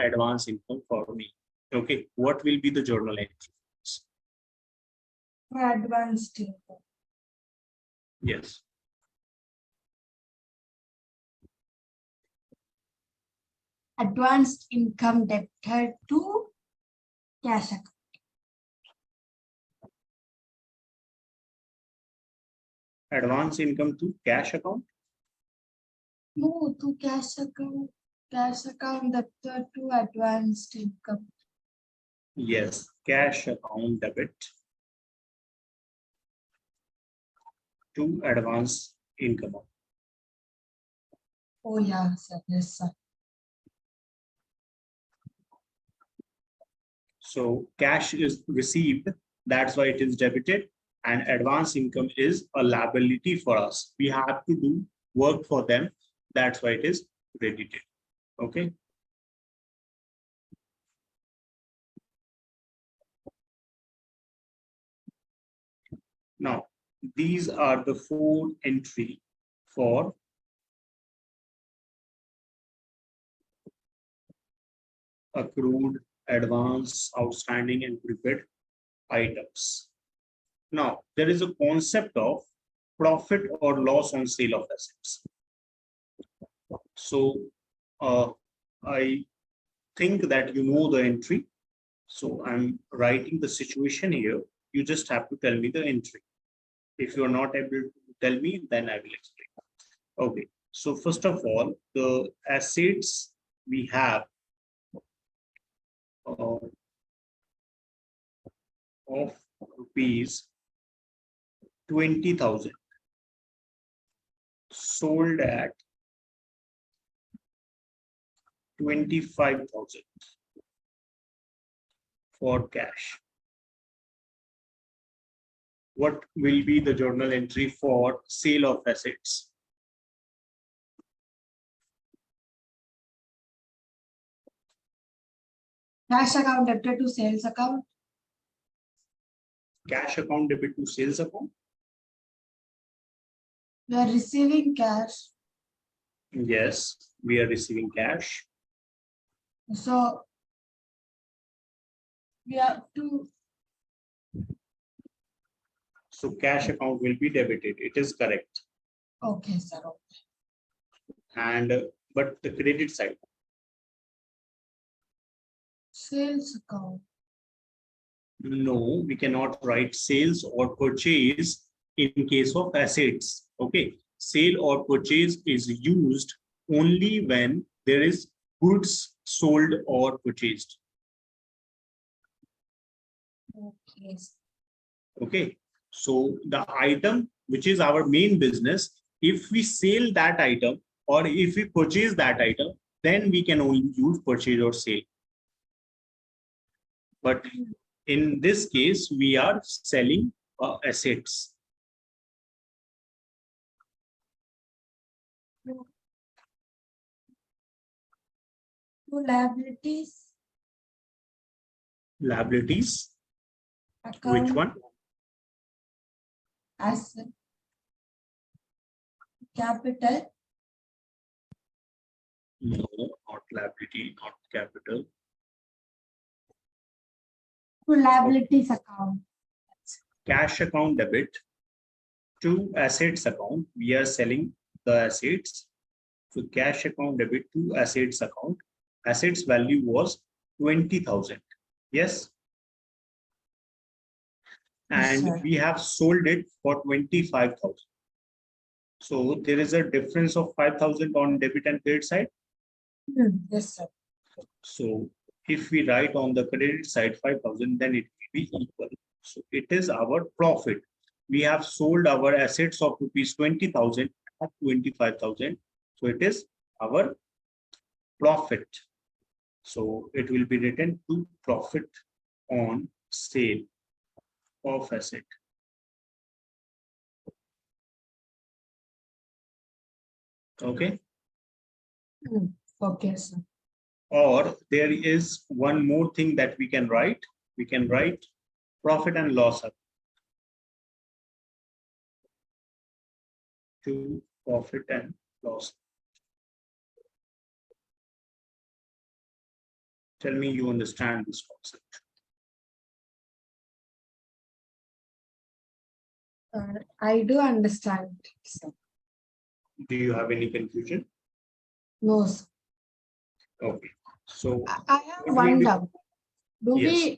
advance income for me. Okay, what will be the journal entry? Advanced income. Yes. Advanced income debtor to cash account. Advance income to cash account? No, to cash account. Cash account debtor to advanced income. Yes, cash account debit to advance income. Oh yeah, sir. Yes, sir. So cash is received, that's why it is debited, and advance income is a liability for us. We have to do work for them, that's why it is credited. Okay. Now, these are the 4 entry for accrued, advance, outstanding, and prepaid items. Now, there is a concept of profit or loss on sale of assets. So, I think that you know the entry. So, I'm writing the situation here. You just have to tell me the entry. If you are not able to tell me, then I will explain. Okay. So, first of all, the assets we have of rupees 20,000 sold at 25,000 for cash. What will be the journal entry for sale of assets? Cash account debtor to sales account. Cash account debit to sales account? We are receiving cash. Yes, we are receiving cash. So we have to. So cash account will be debited. It is correct. Okay, sir. Okay. And but the credit side. Sales account. No, we cannot write sales or purchase in case of assets. Okay, sale or purchase is used only when there is goods sold or purchased. Okay. Okay, so the item which is our main business, if we sell that item or if we purchase that item, then we can only use purchase or sale. But in this case, we are selling assets. To liabilities. Liabilities. Account. Which one? Asset. Capital. No, not liability, not capital. To liabilities account. Cash account debit to assets account. We are selling the assets. So cash account debit to assets account. Assets value was 20,000. Yes. And Yes, we have sold it for 25,000. So there is a difference of 5,000 on debit and credit side. Yes, sir. So if we write on the credit side 5,000, then it will be equal. So it is our profit. We have sold our assets of rupees 20,000 at 25,000. So it is our profit. So it will be written to profit on sale of asset. Okay. Okay, sir. Or there is one more thing that we can write. We can write profit and loss account. To profit and loss. Tell me you understand this concept. I do understand, sir. Do you have any confusion? No, sir. Okay. So I have what one we doubt. Do Yes.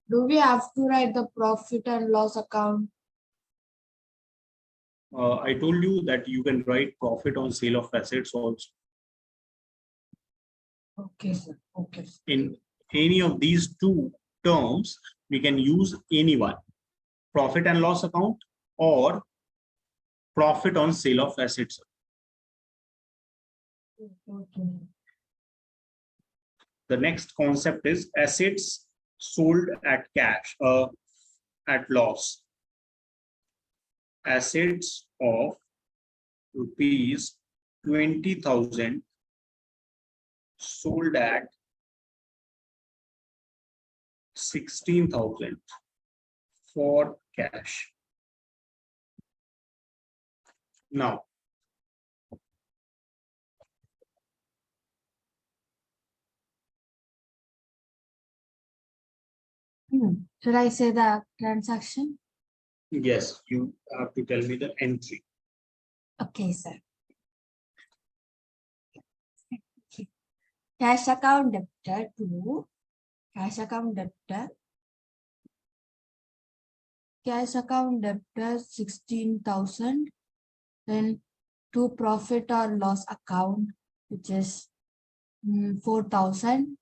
we have to write the profit and loss account? I told you that you can write profit on sale of assets also. Okay, sir. Okay, sir. In any of these two terms, we can use any one, profit and loss account or profit on sale of assets. Okay. The next concept is assets sold at cash, at loss. Assets of rupees 20,000 sold at 16,000 for cash. Now, Should I say the transaction? yes, you have to tell me the entry. Okay, sir. Cash account debtor to cash account debtor. Cash account debtor 16,000. Then to profit or loss account, which is 4,000.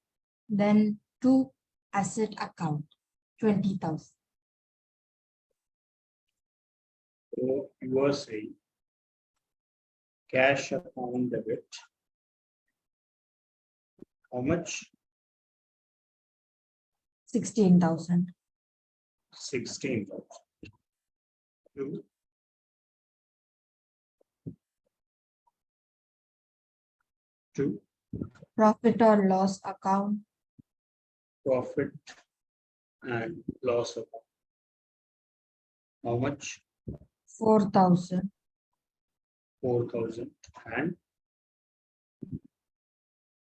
Then to asset account 20,000. So you were saying cash account debit. How much? 16,000. 16,000. To Profit or loss account profit and loss account. How much? 4,000. 4,000 and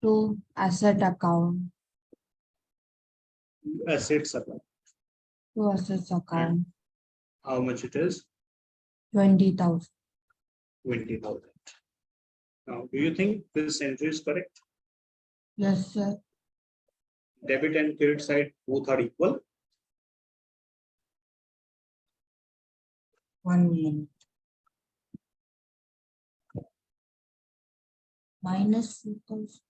To asset account. assets account. To assets account How much it is? 20,000. 20,000. Now, do you think this entry is correct? Yes, sir. Debit and credit side both are equal. 1 minute. Minus 4,000.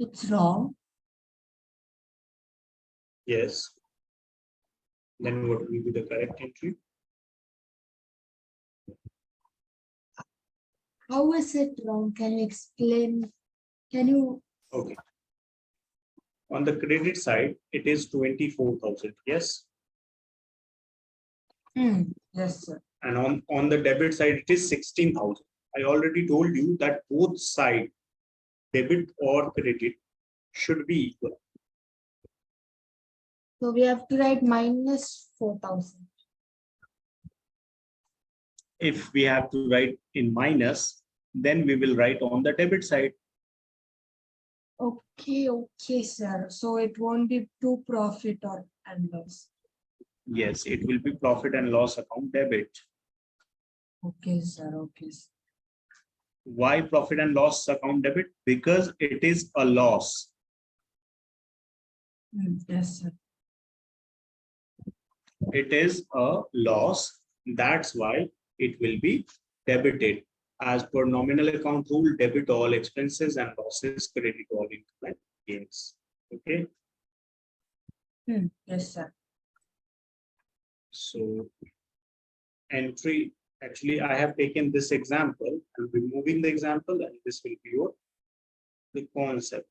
It's wrong. Yes. Then what will be the correct entry? How is it wrong? Can you explain? Can you? Okay. On the credit side, it is 24,000. Yes. Yes, sir. And on the debit side, it is 16,000. I already told you that both side, debit or credit, should be equal. So we have to write minus 4,000. If we have to write in minus, then we will write on the debit side. Okay, sir. So it won't be to profit or and loss. Yes, it will be profit and loss account debit. Okay, sir. Okay, sir. Why profit and loss account debit? Because it is a loss. Yes, sir. It is a loss. That's why it will be debited. As per nominal account rule, debit all expenses and losses, credit all income and gains. Okay. Yes, sir. So entry, actually, I have taken this example and removing the example, and this will be your the concept.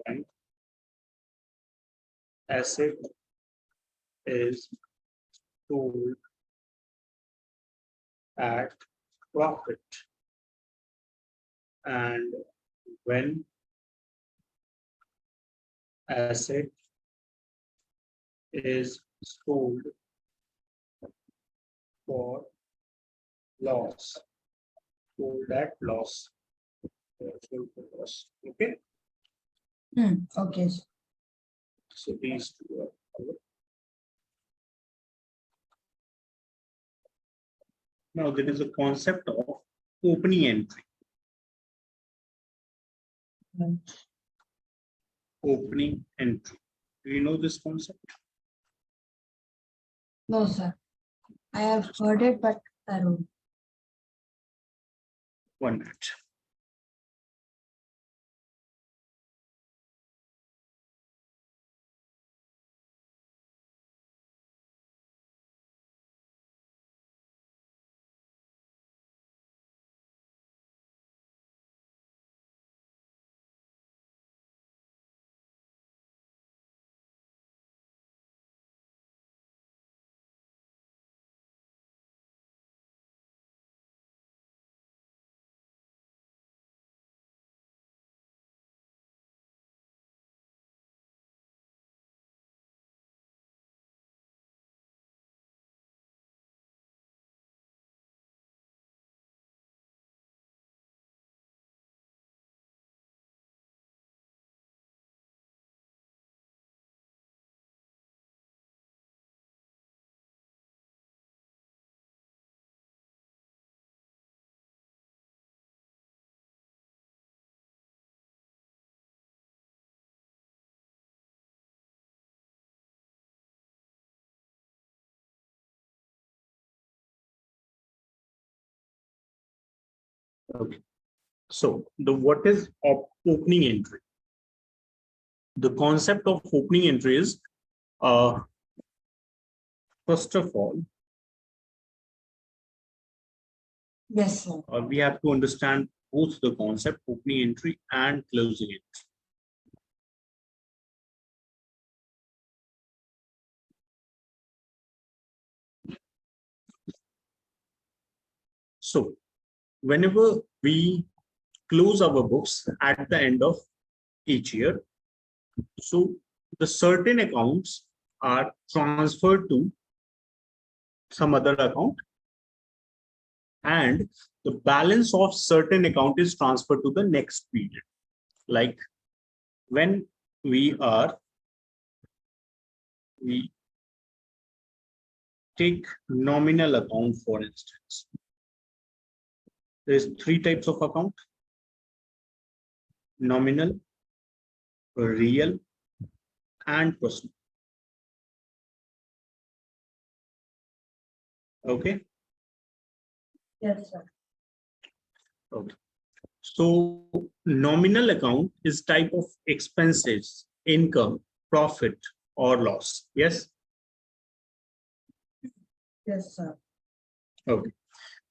Right. Asset is sold at profit. and when asset is sold for loss, sold at loss, sold for loss. Okay, Okay, sir. so these two are covered. Now there is a concept of opening entry. Opening entry. Do you know this concept? No, sir. I have heard it, but I don't. 1 minute. Okay. So the what is opening entry? The concept of opening entry is first of all, Yes, sir. we have to understand both the concept opening entry and closing entry. So whenever we close our books at the end of each year, so the certain accounts are transferred to some other account, and the balance of certain account is transferred to the next period. Like when we take nominal account, for instance, there's 3 types of account: nominal, real, and personal. Okay. Yes, sir. Okay. So nominal account is type of expenses, income, profit, or loss. Yes. Yes, sir. Okay.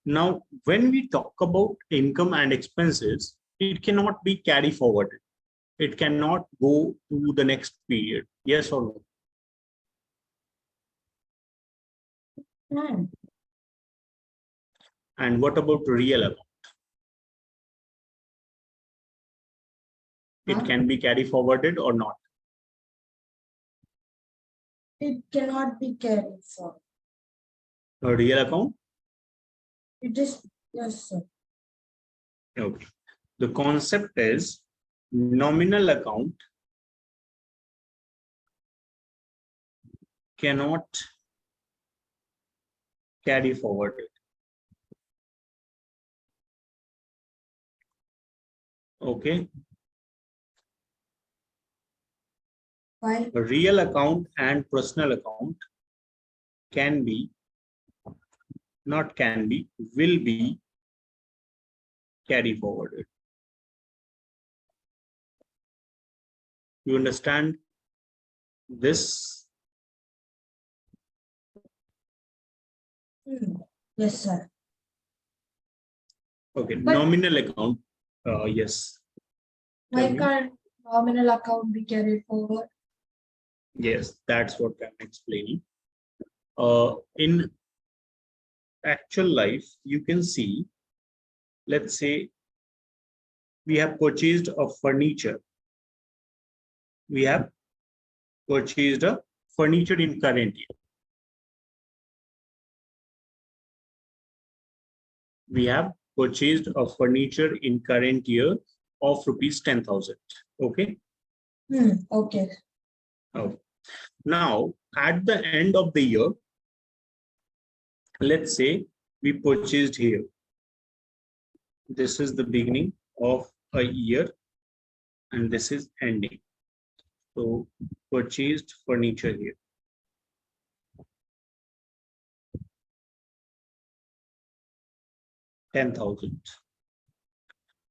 Now, when we talk about income and expenses, it cannot be carry forwarded. It cannot go to the next period. Yes or no? And what about real account? It can be carry forwarded or not. It cannot be carried forward. A real account? It is, yes, sir. Okay. The concept is nominal account cannot carry forwarded. Okay. Why? A real account and personal account can be, not can be, will be carry forwarded. You understand this? Yes, sir. Okay, But nominal account, yes. why Tell me. can't nominal account be carried forward? Yes, that's what I'm explaining. In actual life, you can see, let's say we have purchased a furniture. We have purchased a furniture in current year. We have purchased a furniture in current year of rupees 10,000. Okay. Okay. Oh. Now, at the end of the year, let's say we purchased here. This is the beginning of a year and this is ending. So purchased furniture here. 10,000.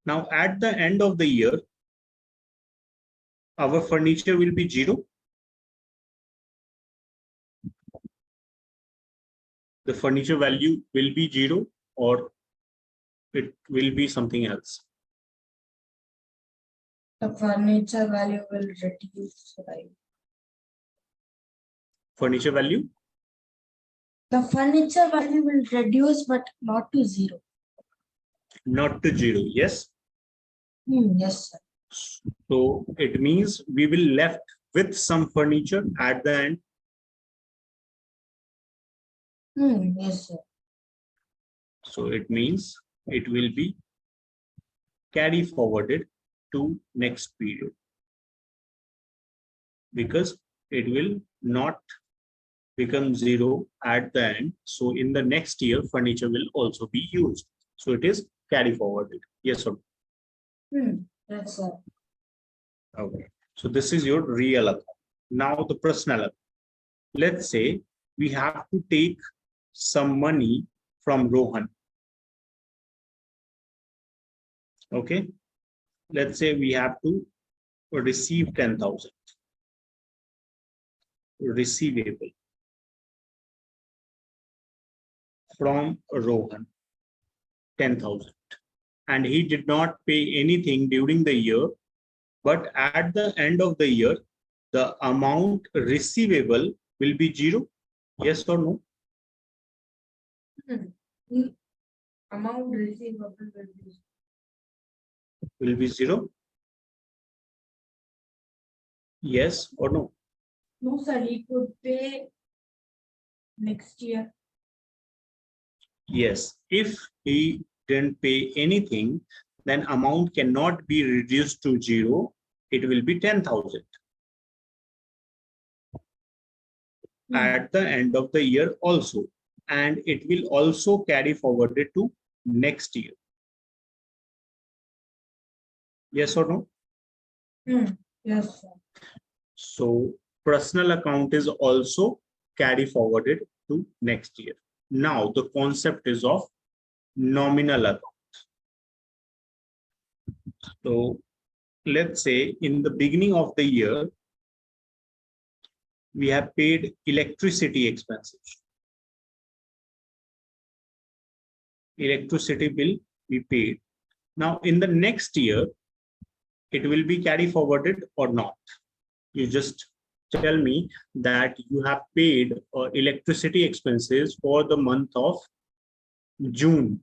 Now at the end of the year, our furniture will be 0. The furniture value will be 0 or it will be something else. The furniture value will reduce, right? Furniture value? The furniture value will reduce, but not to 0. Not to 0, yes. Yes, sir. So it means we will left with some furniture at the end. Yes, sir. So it means it will be carry forwarded to next period because it will not become 0 at the end. So in the next year, furniture will also be used. So it is carry forwarded. Yes or no? Yes, sir. Okay. So this is your real account. Now the personal account. Let's say we have to take some money from Rohan. Okay. Let's say we have to receive 10,000. Receivable from Rohan, 10,000. And he did not pay anything during the year, but at the end of the year, the amount receivable will be 0. Yes or no? Amount receivable Will be 0. Yes or no? No, sir. He could pay next year. Yes. If he didn't pay anything, then amount cannot be reduced to 0. It will be 10,000. At the end of the year also, and it will also carry forwarded to next year. Yes or no? Yes, sir. So personal account is also carry forwarded to next year. Now the concept is of nominal account. So let's say in the beginning of the year, we have paid electricity expenses. Electricity bill we paid. Now in the next year, it will be carry forwarded or not. You just tell me that you have paid electricity expenses for the month of June.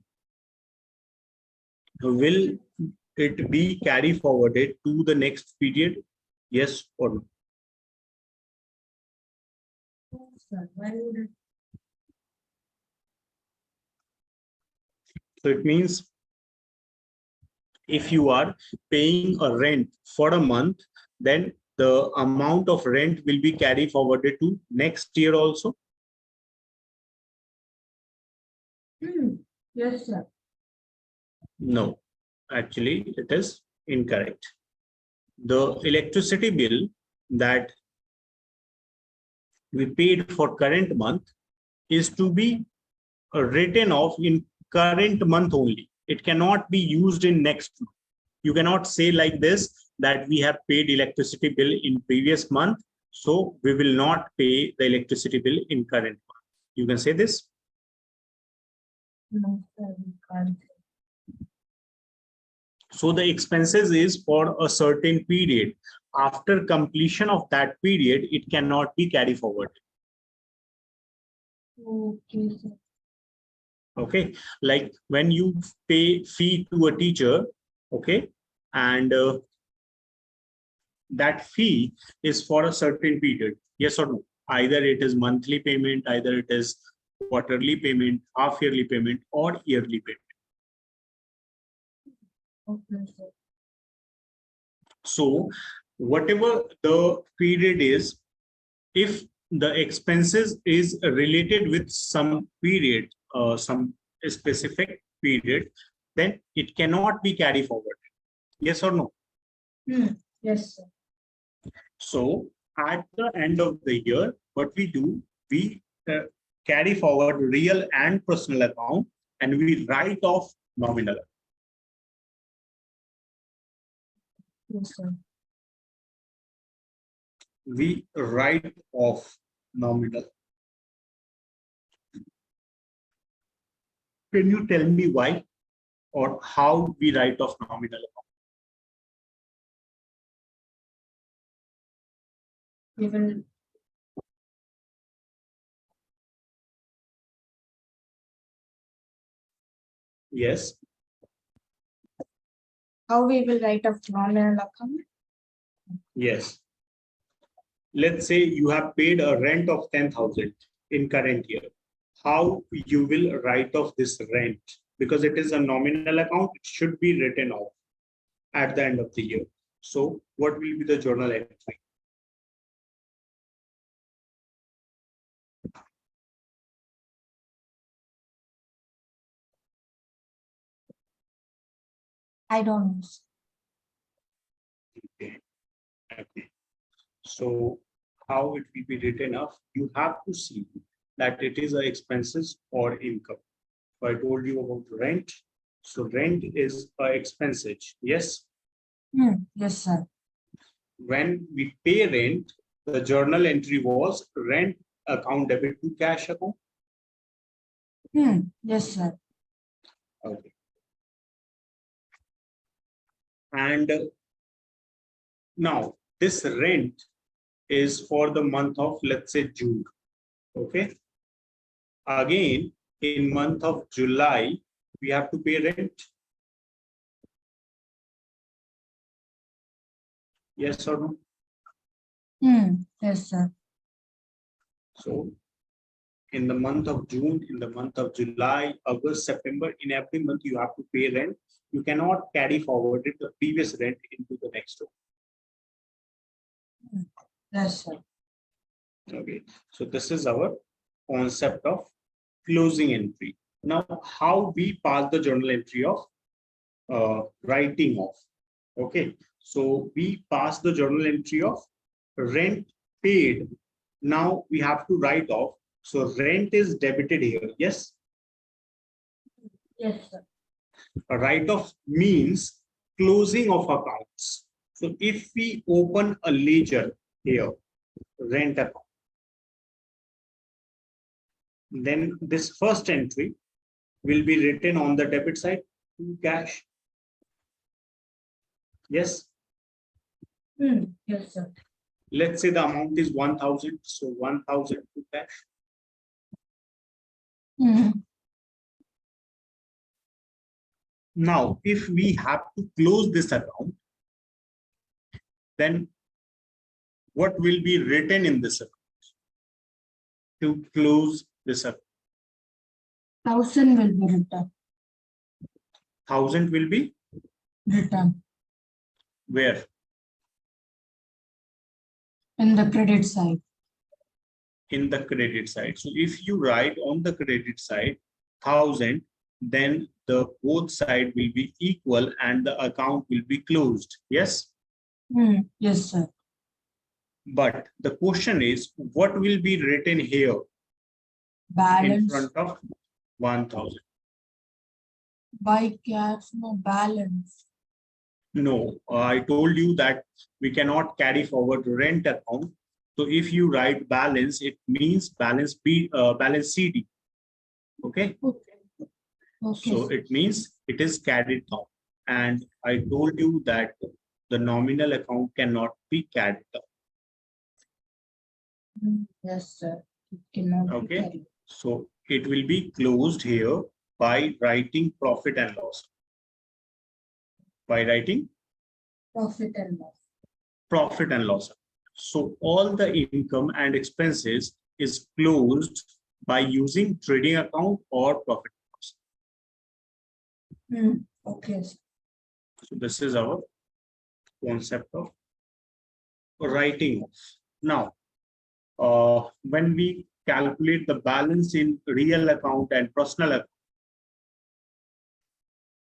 Will it be carry forwarded to the next period? Yes or no? Sir, why would it? So it means if you are paying a rent for a month, then the amount of rent will be carry forwarded to next year also. Yes, sir. No, actually it is incorrect. The electricity bill that we paid for current month is to be written off in current month only. It cannot be used in next month. You cannot say like this that we have paid electricity bill in previous month, so we will not pay the electricity bill in current month. You can say this. No, sir, we can't. So the expenses is for a certain period. After completion of that period, it cannot be carried forward. Okay, sir. Okay, like when you pay fee to a teacher, okay, and that fee is for a certain period. Yes or no? Either it is monthly payment, either it is quarterly payment, half yearly payment, or yearly payment. Okay, sir. So whatever the period is, if the expenses is related with some period, some specific period, then it cannot be carried forward. Yes or no? Yes, sir. So at the end of the year, what we do, we carry forward real and personal account, and we write off nominal. Yes, sir. We write off nominal. Can you tell me why or how we write off nominal account? We will. Yes. How we will write off nominal account? Yes. Let's say you have paid a rent of 10,000 in current year. How you will write off this rent? Because it is a nominal account, it should be written off at the end of the year. So what will be the journal entry? I don't know. Okay. Okay. So how it will be written off? You have to see that it is a expenses or income. So I told you about rent. So rent is a expenses. Yes. Yes, sir. When we pay rent, the journal entry was rent account debit to cash account. Yes, sir. Okay. And now this rent is for the month of, let's say, June. Okay. Again, in month of July, we have to pay rent. Yes or no? Yes, sir. So in the month of June, in the month of July, August, September, in every month you have to pay rent. You cannot carry forward the previous rent into the next one. Yes, sir. Okay, so this is our concept of closing entry. Now, how we pass the journal entry of writing off? Okay, so we pass the journal entry of rent paid. Now we have to write off. So rent is debited here. Yes. Yes, sir. A write-off means closing of accounts. So if we open a ledger here, rent account, then this first entry will be written on the debit side to cash. Yes. Yes, sir. Let's say the amount is 1,000. So 1,000 to cash. Now, if we have to close this account, then what will be written in this account to close this account? 1,000 will be written. 1,000 will be Written where? in the credit side. In the credit side. So if you write on the credit side 1,000, then the both side will be equal and the account will be closed. Yes. Yes, sir. But the question is, what will be written here Balance. in front of 1,000? By cash, no balance. No, I told you that we cannot carry forward rent account. So if you write balance, it means balance B, balance CD. Okay. Okay. So it means it is carried down. And I told you that the nominal account cannot be carried down. Yes, sir. It cannot be Okay. carried. So it will be closed here by writing profit and loss. By writing Profit and loss. Profit and loss. So all the income and expenses is closed by using trading account or profit and loss. Okay. So this is our concept of writing off. Now, when we calculate the balance in real account and personal account,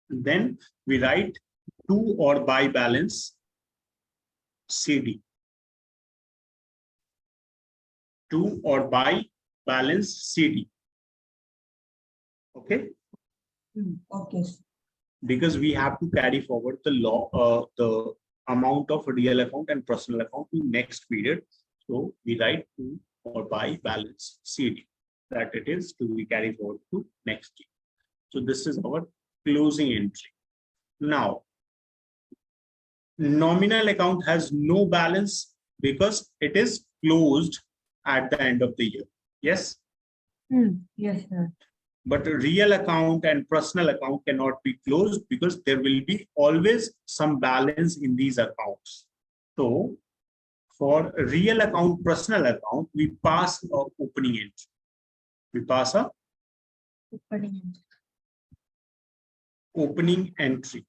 then we write to or by balance CD. To or by balance CD. Okay. Okay. Because we have to carry forward the amount of real account and personal account to next period. So we write to or by balance CD, that it is to be carried forward to next year. So this is our closing entry. Now, nominal account has no balance because it is closed at the end of the year. Yes. Yes, sir. But real account and personal account cannot be closed because there will be always some balance in these accounts. So for real account, personal account, we pass a opening entry. We pass a opening entry.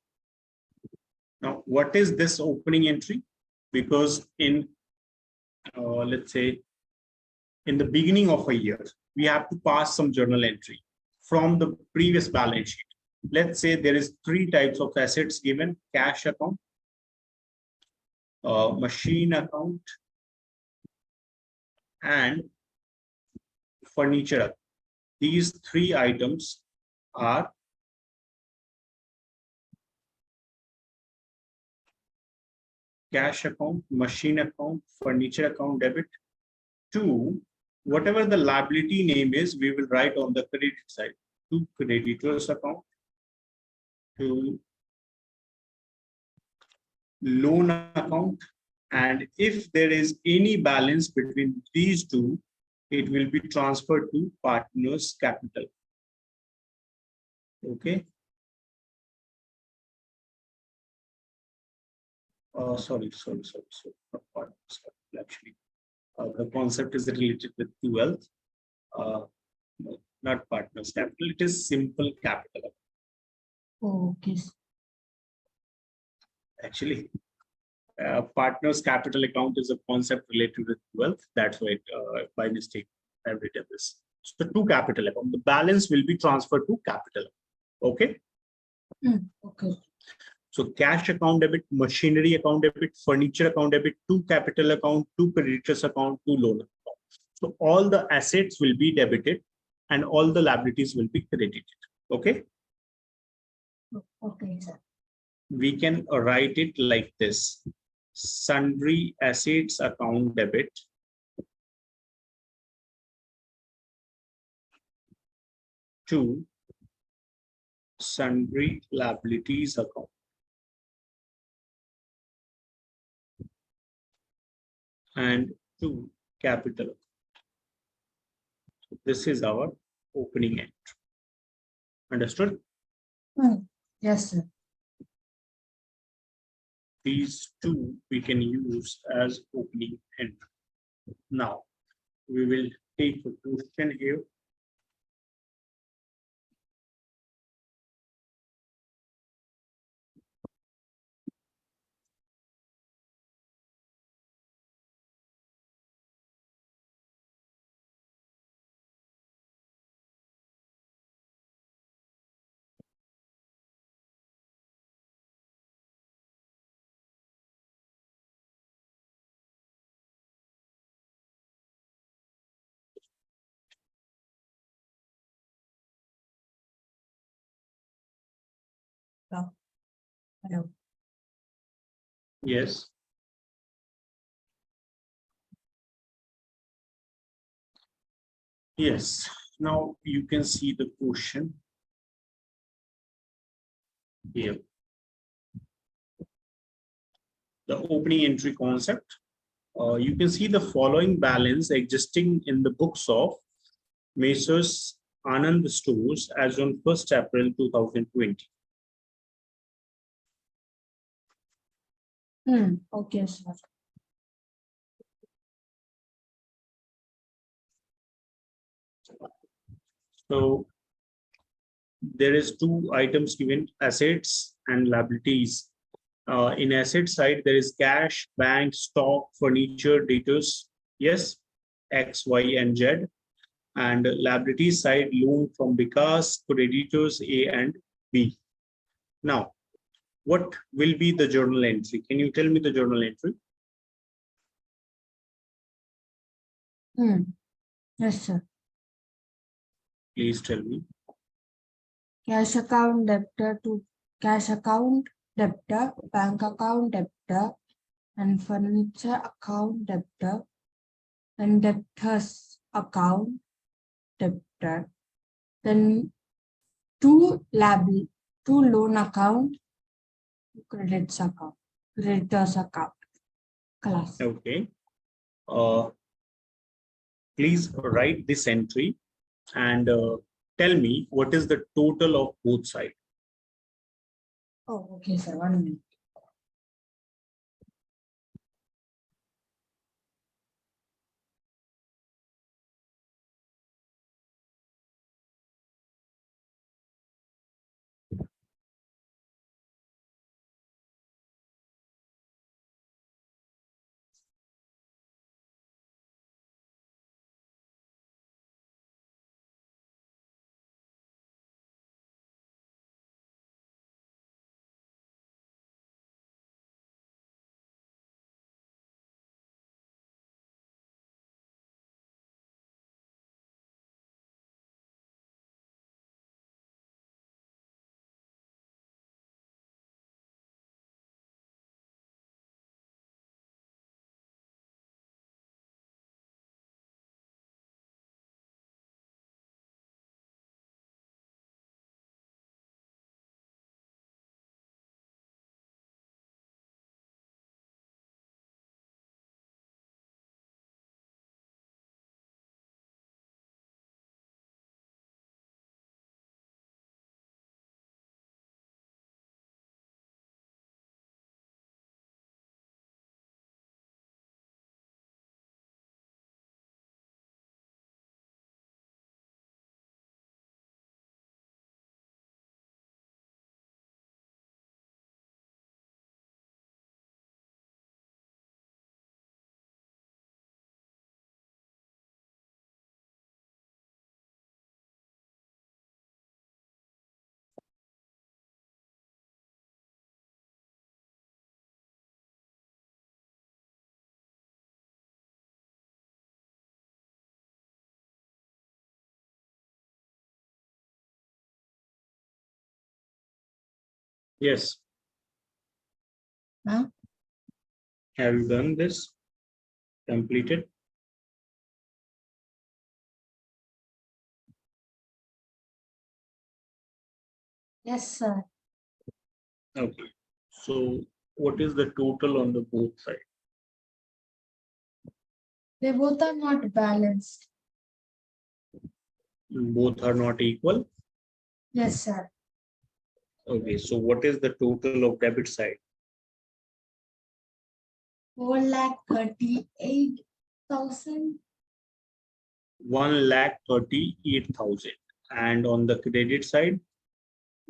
Now, what is this opening entry? Because in, let's say, in the beginning of a year, we have to pass some journal entry from the previous balance sheet. Let's say there is 3 types of assets given: cash account, machine account, and furniture account. These 3 items are cash account, machine account, furniture account debit. 2, whatever the liability name is, we will write on the credit side. To creditors account, to loan account, and if there is any balance between these 2, it will be transferred to partners capital. Okay. Sorry. Not partners capital, actually. The concept is related with wealth. No, not partners capital. It is simple capital. Okay. Actually, partners capital account is a concept related with wealth. That's why by mistake I've written this. So to capital account, the balance will be transferred to capital. Okay. Okay. So cash account debit, machinery account debit, furniture account debit, to capital account, to creditors account, to loan account. So all the assets will be debited and all the liabilities will be credited. Okay. Okay, sir. We can write it like this: sundry assets account debit, to sundry liabilities account, and to capital account. So this is our opening entry. Understood? Yes, sir. These 2 we can use as opening entry. Now we will take a question here. Hello. Yes. Yes. Now you can see the question here. The opening entry concept. You can see the following balance existing in the books of Messrs. Anand Stores as on 1st April 2020. Okay, sir. So there is two items given, assets and liabilities. In asset side, there is cash, bank, stock, furniture, debtors. Yes, X, Y, and Z. And liability side, loan from Vikas, creditors A and B. Now, what will be the journal entry? Can you tell me the journal entry? Yes, sir. Please tell me. Cash account debtor to cash account debtor, bank account debtor, and furniture account debtor, and debtors account debtor. Then two loan account, creditors account class. Okay. Please write this entry and tell me what is the total of both sides. Oh, okay, sir. 1 minute. Yes. Huh? Have you done this? Completed? Yes, sir. Okay. So what is the total on the both sides? They both are not balanced. Both are not equal. Yes, sir. Okay. So what is the total of debit side? 4,38,000. 1,38,000. And on the credit side,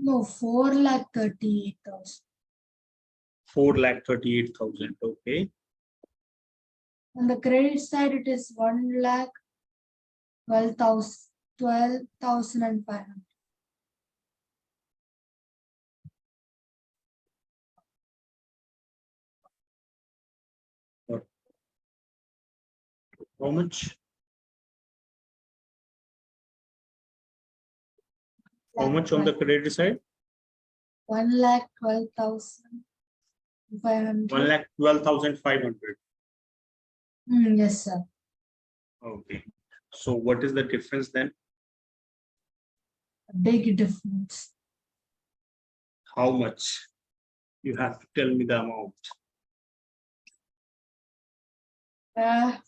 No, 4,38,000. 4,38,000. Okay. On the credit side, it is 1,12,500. How much? How much on the credit side? 1,12,500. 1,12,500. Yes, sir. Okay. So what is the difference then? A big difference. How much? You have to tell me the amount. Yeah,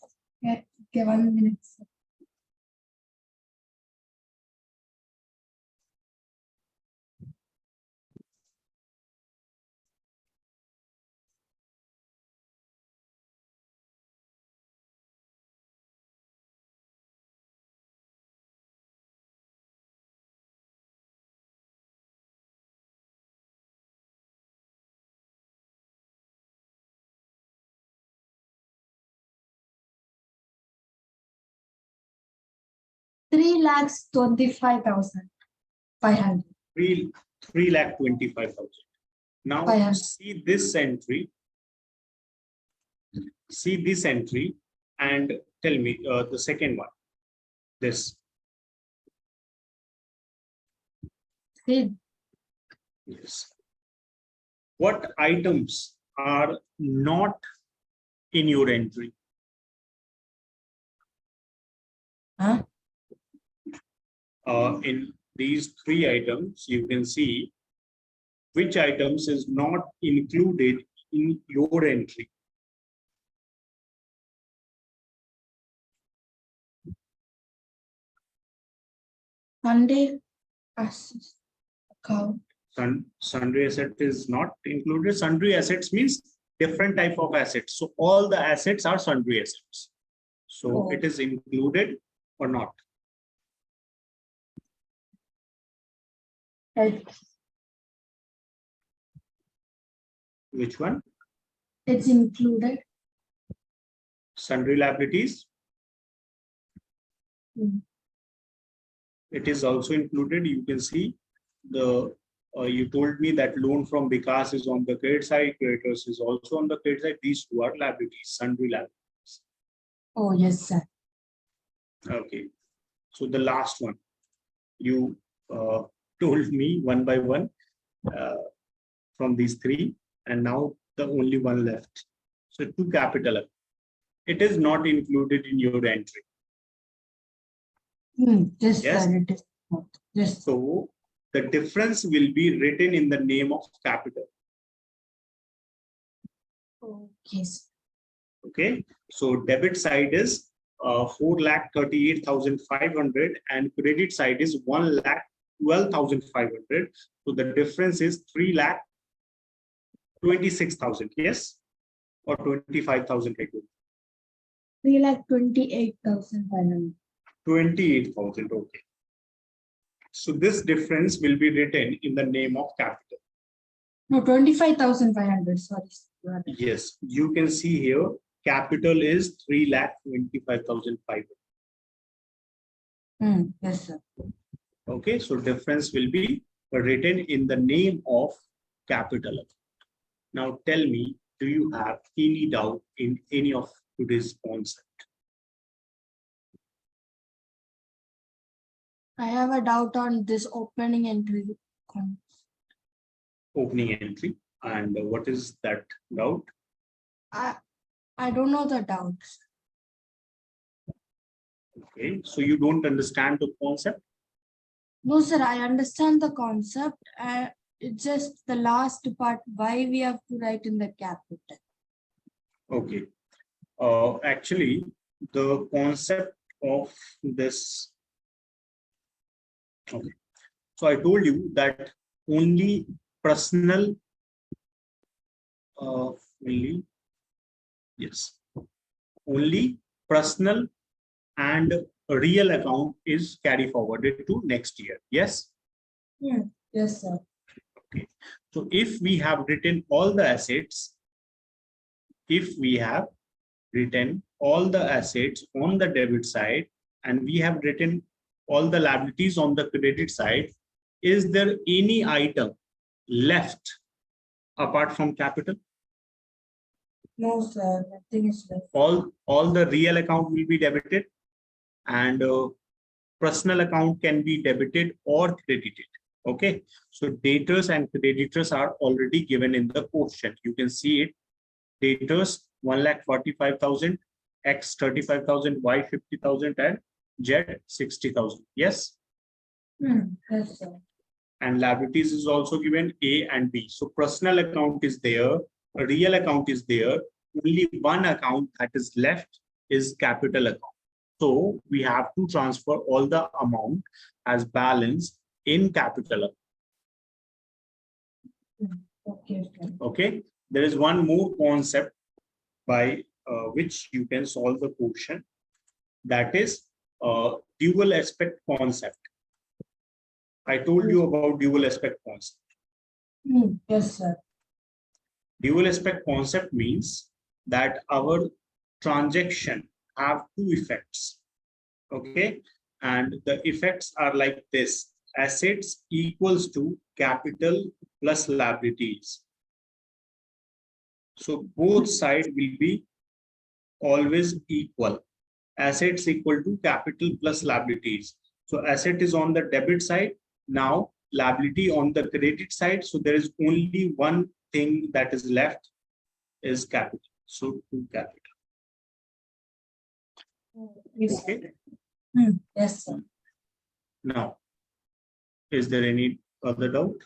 okay, 1 minute, sir. 3,25,500. 3,25,000. Now 500. see this entry. See this entry and tell me the second one. This. See, Yes. What items are not in your entry? huh? In these three items, you can see which items is not included in your entry. Sunday assets account. Sundry asset is not included. Sundry assets means different type of assets. So all the assets are sundry assets. So Oh. it is included or not? Which one? It's included. Sundry liabilities. Hmm. It is also included. You can see the you told me that loan from Vikas is on the credit side, creditors is also on the credit side. These two are liabilities, sundry liabilities. Oh, yes, sir. Okay. So the last one, you told me one by one from these three, and now the only one left. So two capital. It is not included in your entry. Yes, Yes. sir. It is not. Yes. So the difference will be written in the name of capital. Okay. Sir. Okay. So debit side is 4,38,500 and credit side is 1,12,500. So the difference is 3,26,000. Yes, or 25,000. 3,28,500. 28,000. Okay. So this difference will be written in the name of capital. No, 25,500. Sorry. Sir. Yes, you can see here capital is 3,25,500. Yes, sir. Okay, so difference will be written in the name of capital. Now tell me, do you have any doubt in any of today's concept? I have a doubt on this opening entry. Opening entry, and what is that doubt? I don't know the doubts. Okay, so you don't understand the concept? No, sir, I understand the concept. It's just the last part, why we have to write in the capital. Okay. Actually, the concept of this. Okay. So I told you that only personal, only personal and real account is carry forwarded to next year. Yes. Yes, sir. Okay. So if we have written all the assets, if we have written all the assets on the debit side and we have written all the liabilities on the credit side, is there any item left apart from capital? No, sir, nothing is left. All the real account will be debited and personal account can be debited or credited. Okay, so debtors and creditors are already given in the quotient. You can see it. Debtors 1,45,000, X 35,000, Y 50,000, and Z 60,000. Yes. Yes, sir. And liabilities is also given A and B. So personal account is there, a real account is there. Only one account that is left is capital account. So we have to transfer all the amount as balance in capital account. Okay. Okay. There is one more concept by which you can solve the question. That is dual aspect concept. I told you about dual aspect concept. Yes, sir. Dual aspect concept means that our transaction have two effects. Okay. and the effects are like this. Assets equals to capital plus liabilities. So both sides will be always equal. Assets equal to capital plus liabilities. So asset is on the debit side. Now liability on the credit side. So there is only one thing that is left is capital. So to capital. Okay. Yes, sir. Now, is there any other doubt?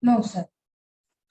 No, sir.